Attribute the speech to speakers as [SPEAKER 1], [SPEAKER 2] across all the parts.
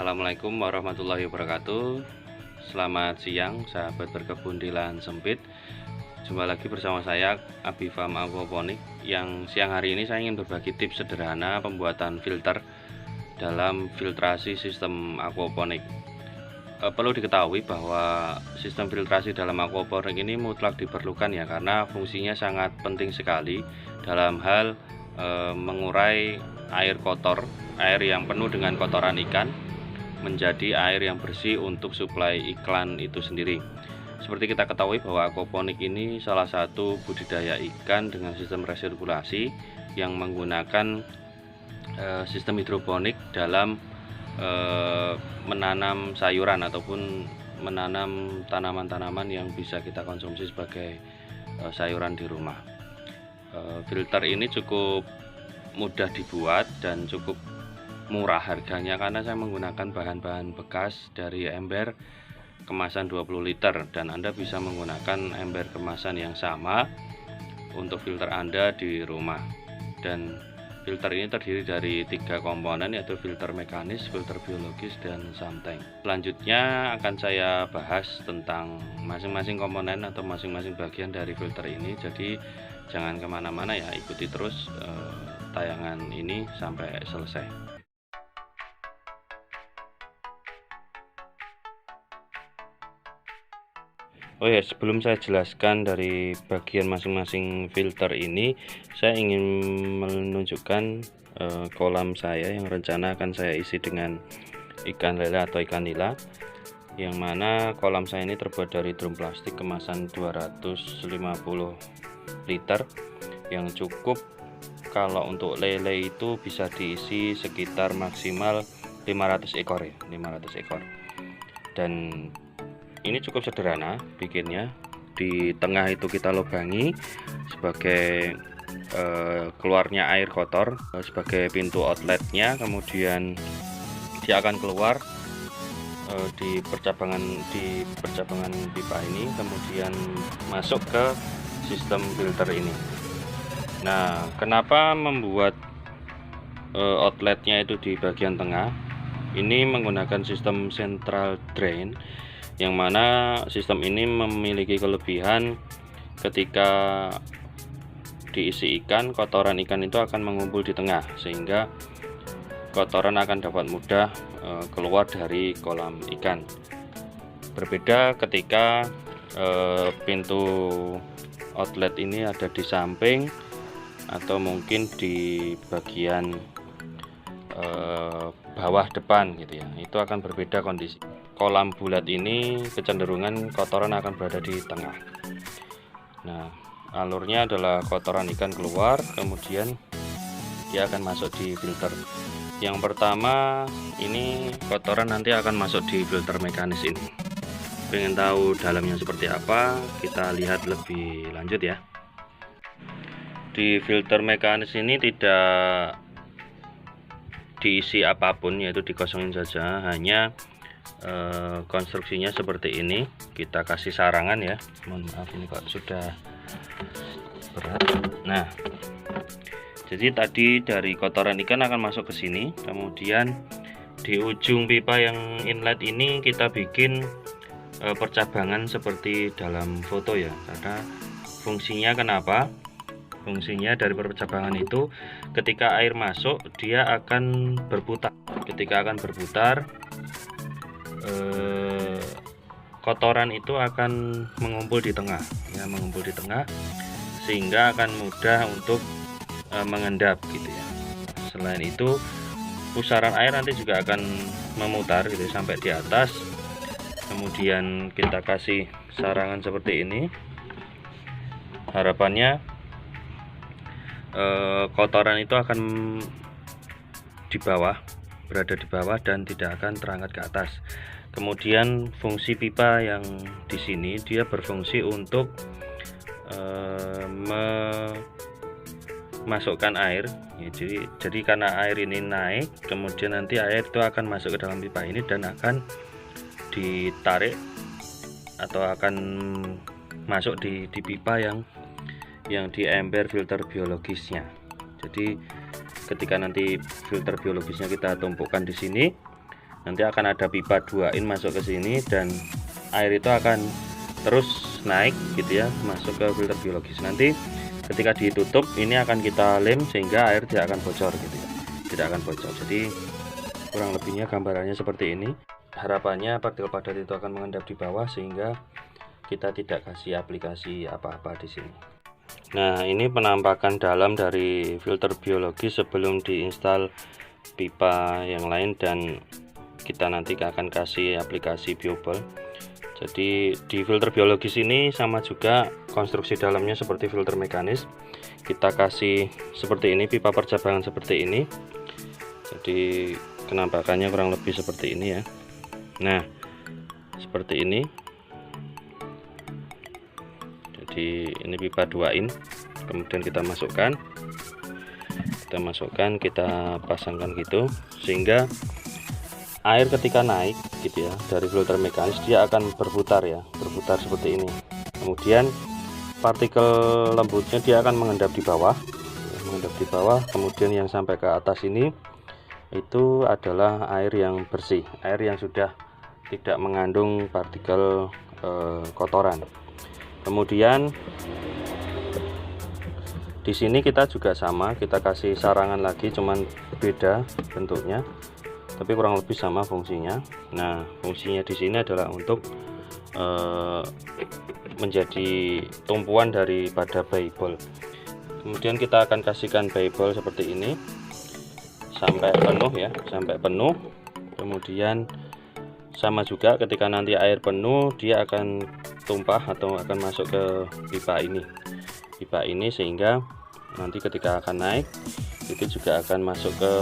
[SPEAKER 1] Assalamualaikum warahmatullahi wabarakatuh. Selamat siang sahabat berkebun di lahan sempit. Jumpa lagi bersama saya Abi Farm Aquaponik. Yang siang hari ini saya ingin berbagi tips sederhana pembuatan filter dalam filtrasi sistem aquaponik. Perlu diketahui bahwa sistem filtrasi dalam aquaponik ini mutlak diperlukan ya, karena fungsinya sangat penting sekali dalam hal mengurai air kotor, air yang penuh dengan kotoran ikan menjadi air yang bersih untuk suplai iklan itu sendiri. Seperti kita ketahui bahwa aquaponik ini salah satu budidaya ikan dengan sistem resirkulasi yang menggunakan sistem hidroponik dalam menanam sayuran ataupun menanam tanaman-tanaman yang bisa kita konsumsi sebagai sayuran di rumah. Filter ini cukup mudah dibuat dan cukup murah harganya karena saya menggunakan bahan-bahan bekas dari ember kemasan 20 liter, dan Anda bisa menggunakan ember kemasan yang sama untuk filter Anda di rumah. Dan filter ini terdiri dari 3 komponen, yaitu filter mekanis, filter biologis, dan samtank. Selanjutnya akan saya bahas tentang masing-masing komponen atau masing-masing bagian dari filter ini. Jadi jangan kemana-mana ya, ikuti terus tayangan ini sampai selesai. Oh ya, sebelum saya jelaskan dari bagian masing-masing filter ini, saya ingin menunjukkan kolam saya yang rencana akan saya isi dengan ikan lele atau ikan nila, yang mana kolam saya ini terbuat dari drum plastik kemasan 250 liter yang cukup kalau untuk lele itu bisa diisi sekitar maksimal 500 ekor ya, 500 ekor. Dan ini cukup sederhana bikinnya. Di tengah itu kita lubangi sebagai keluarnya air kotor sebagai pintu outletnya, kemudian dia akan keluar di percabangan pipa ini, kemudian masuk ke sistem filter ini. Nah, kenapa membuat outletnya itu di bagian tengah? Ini menggunakan sistem central drain, yang mana sistem ini memiliki kelebihan ketika diisi ikan, kotoran ikan itu akan mengumpul di tengah, sehingga kotoran akan dapat mudah keluar dari kolam ikan. Berbeda ketika pintu outlet ini ada di samping atau mungkin di bagian bawah depan gitu ya, itu akan berbeda kondisi. Kolam bulat ini kecenderungan kotoran akan berada di tengah. Nah, alurnya adalah kotoran ikan keluar, kemudian dia akan masuk di filter. Yang pertama ini kotoran nanti akan masuk di filter mekanis ini. Pengen tahu dalamnya seperti apa? Kita lihat lebih lanjut ya. Di filter mekanis ini tidak diisi apapun, yaitu dikosongin saja, hanya konstruksinya seperti ini. Kita kasih sarangan ya, mohon maaf ini kok sudah berat. Nah, jadi tadi dari kotoran ikan akan masuk ke sini, kemudian di ujung pipa yang inlet ini kita bikin percabangan seperti dalam foto ya, karena fungsinya kenapa? Fungsinya dari percabangan itu ketika air masuk dia akan berputar. Ketika akan berputar, kotoran itu akan mengumpul di tengah ya, mengumpul di tengah, sehingga akan mudah untuk mengendap gitu ya. Selain itu pusaran air nanti juga akan memutar gitu sampai di atas. Kemudian kita kasih sarangan seperti ini, harapannya kotoran itu akan di bawah, berada di bawah dan tidak akan terangkat ke atas. Kemudian fungsi pipa yang di sini dia berfungsi untuk memasukkan air ya, jadi karena air ini naik, kemudian nanti air itu akan masuk ke dalam pipa ini dan akan ditarik atau akan masuk di pipa yang di ember filter biologisnya. Jadi ketika nanti filter biologisnya kita tumpukkan di sini, nanti akan ada pipa 2 in masuk ke sini dan air itu akan terus naik gitu ya, masuk ke filter biologis. Nanti ketika ditutup ini akan kita lem sehingga air tidak akan bocor gitu ya, tidak akan bocor. Jadi kurang lebihnya gambarannya seperti ini. Harapannya partikel padat itu akan mengendap di bawah sehingga kita tidak kasih aplikasi apa-apa di sini. Nah, ini penampakan dalam dari filter biologis sebelum diinstal pipa yang lain dan kita nanti akan kasih aplikasi biobel. Jadi di filter biologis ini sama juga konstruksi dalamnya seperti filter mekanis. Kita kasih seperti ini, pipa percabangan seperti ini. Jadi penampakannya kurang lebih seperti ini ya. Nah, seperti ini. Jadi ini pipa 2 in, kemudian kita masukkan, kita pasangkan gitu, sehingga air ketika naik gitu ya dari filter mekanis dia akan berputar ya, berputar seperti ini. Kemudian partikel lembutnya dia akan mengendap di bawah, kemudian yang sampai ke atas ini itu adalah air yang bersih, air yang sudah tidak mengandung partikel kotoran. Kemudian di sini kita juga sama, kita kasih sarangan lagi, cuman beda bentuknya, tapi kurang lebih sama fungsinya. Nah, fungsinya di sini adalah untuk menjadi tumpuan daripada Bible. Kemudian kita akan kasihkan Bible seperti ini sampai penuh ya, sampai penuh. Kemudian sama juga ketika nanti air penuh dia akan tumpah atau akan masuk ke pipa ini sehingga nanti ketika akan naik itu juga akan masuk ke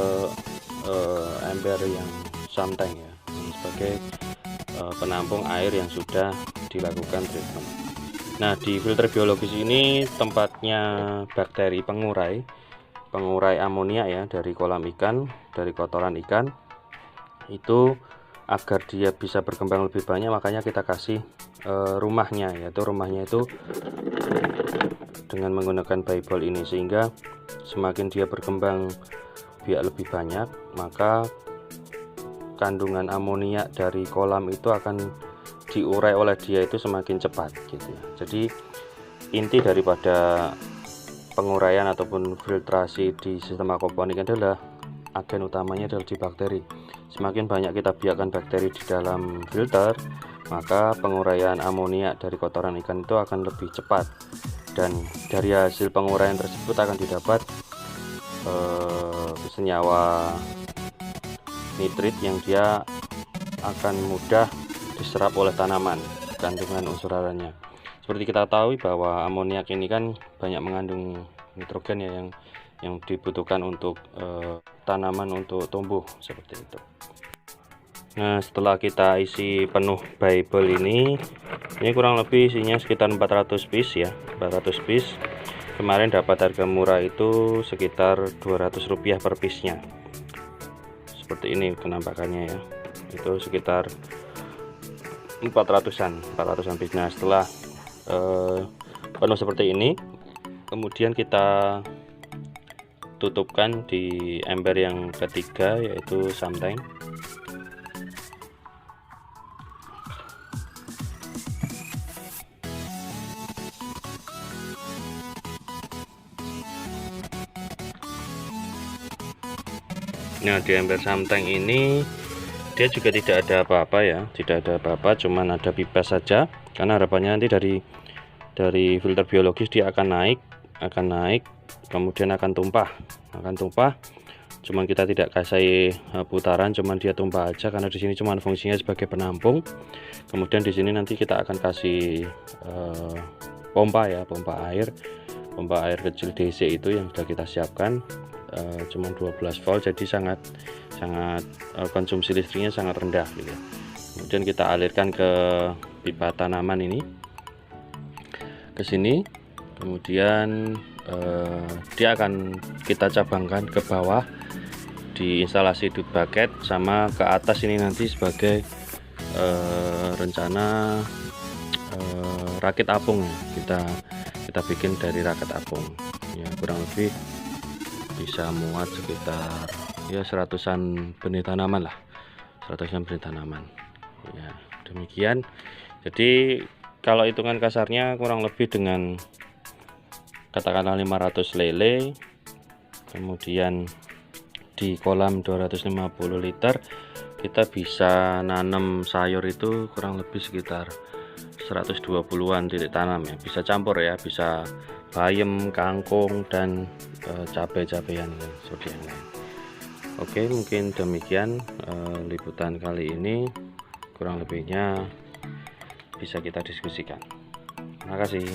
[SPEAKER 1] ember yang samtank ya, sebagai penampung air yang sudah dilakukan treatment. Nah, di filter biologis ini tempatnya bakteri pengurai amonia ya dari kolam ikan, dari kotoran ikan itu. Agar dia bisa berkembang lebih banyak, makanya kita kasih rumahnya, yaitu rumahnya itu dengan menggunakan Bible ini, sehingga semakin dia berkembang biak lebih banyak, maka kandungan amonia dari kolam itu akan diurai oleh dia itu semakin cepat gitu ya. Jadi inti daripada penguraian ataupun filtrasi di sistem aquaponik adalah agen utamanya adalah di bakteri. Semakin banyak kita biarkan bakteri di dalam filter, maka penguraian amonia dari kotoran ikan itu akan lebih cepat, dan dari hasil penguraian tersebut akan didapat senyawa nitrit yang dia akan mudah diserap oleh tanaman kandungan unsur haranya. Seperti kita tahu bahwa amoniak ini kan banyak mengandung nitrogen ya, yang dibutuhkan untuk tanaman untuk tumbuh seperti itu. Nah, setelah kita isi penuh Bible ini kurang lebih isinya sekitar 400 piece ya, 400 piece. Kemarin dapat harga murah itu sekitar Rp200 per piece-nya. Seperti ini penampakannya ya. Itu sekitar 400-an piece. Nah, setelah penuh seperti ini, kemudian kita tutupkan di ember yang ketiga, yaitu samtank. Nah, di ember samtank ini dia juga tidak ada apa-apa ya, tidak ada apa-apa, cuman ada pipa saja, karena harapannya nanti dari filter biologis dia akan naik, kemudian akan tumpah. Cuman kita tidak kasih putaran, cuman dia tumpah aja, karena di sini cuman fungsinya sebagai penampung. Kemudian di sini nanti kita akan kasih pompa air kecil DC itu yang sudah kita siapkan, cuman 12 volt, jadi sangat konsumsi listriknya sangat rendah gitu. Kemudian kita alirkan ke pipa tanaman ini ke sini, kemudian dia akan kita cabangkan ke bawah di instalasi duct bucket, sama ke atas ini nanti sebagai rencana rakit apung ya. Kita bikin dari rakit apung ya, kurang lebih bisa muat sekitar ya 100-an benih tanaman lah, 100 bibit tanaman. Ya, demikian. Jadi kalau hitungan kasarnya kurang lebih dengan katakanlah 500 lele, kemudian di kolam 250 liter kita bisa nanam sayur itu kurang lebih sekitar 120-an titik tanam ya, bisa campur ya, bisa bayam, kangkung, dan cabai-cabean seperti yang lain. Oke, mungkin demikian liputan kali ini, kurang lebihnya bisa kita diskusikan. Terima kasih.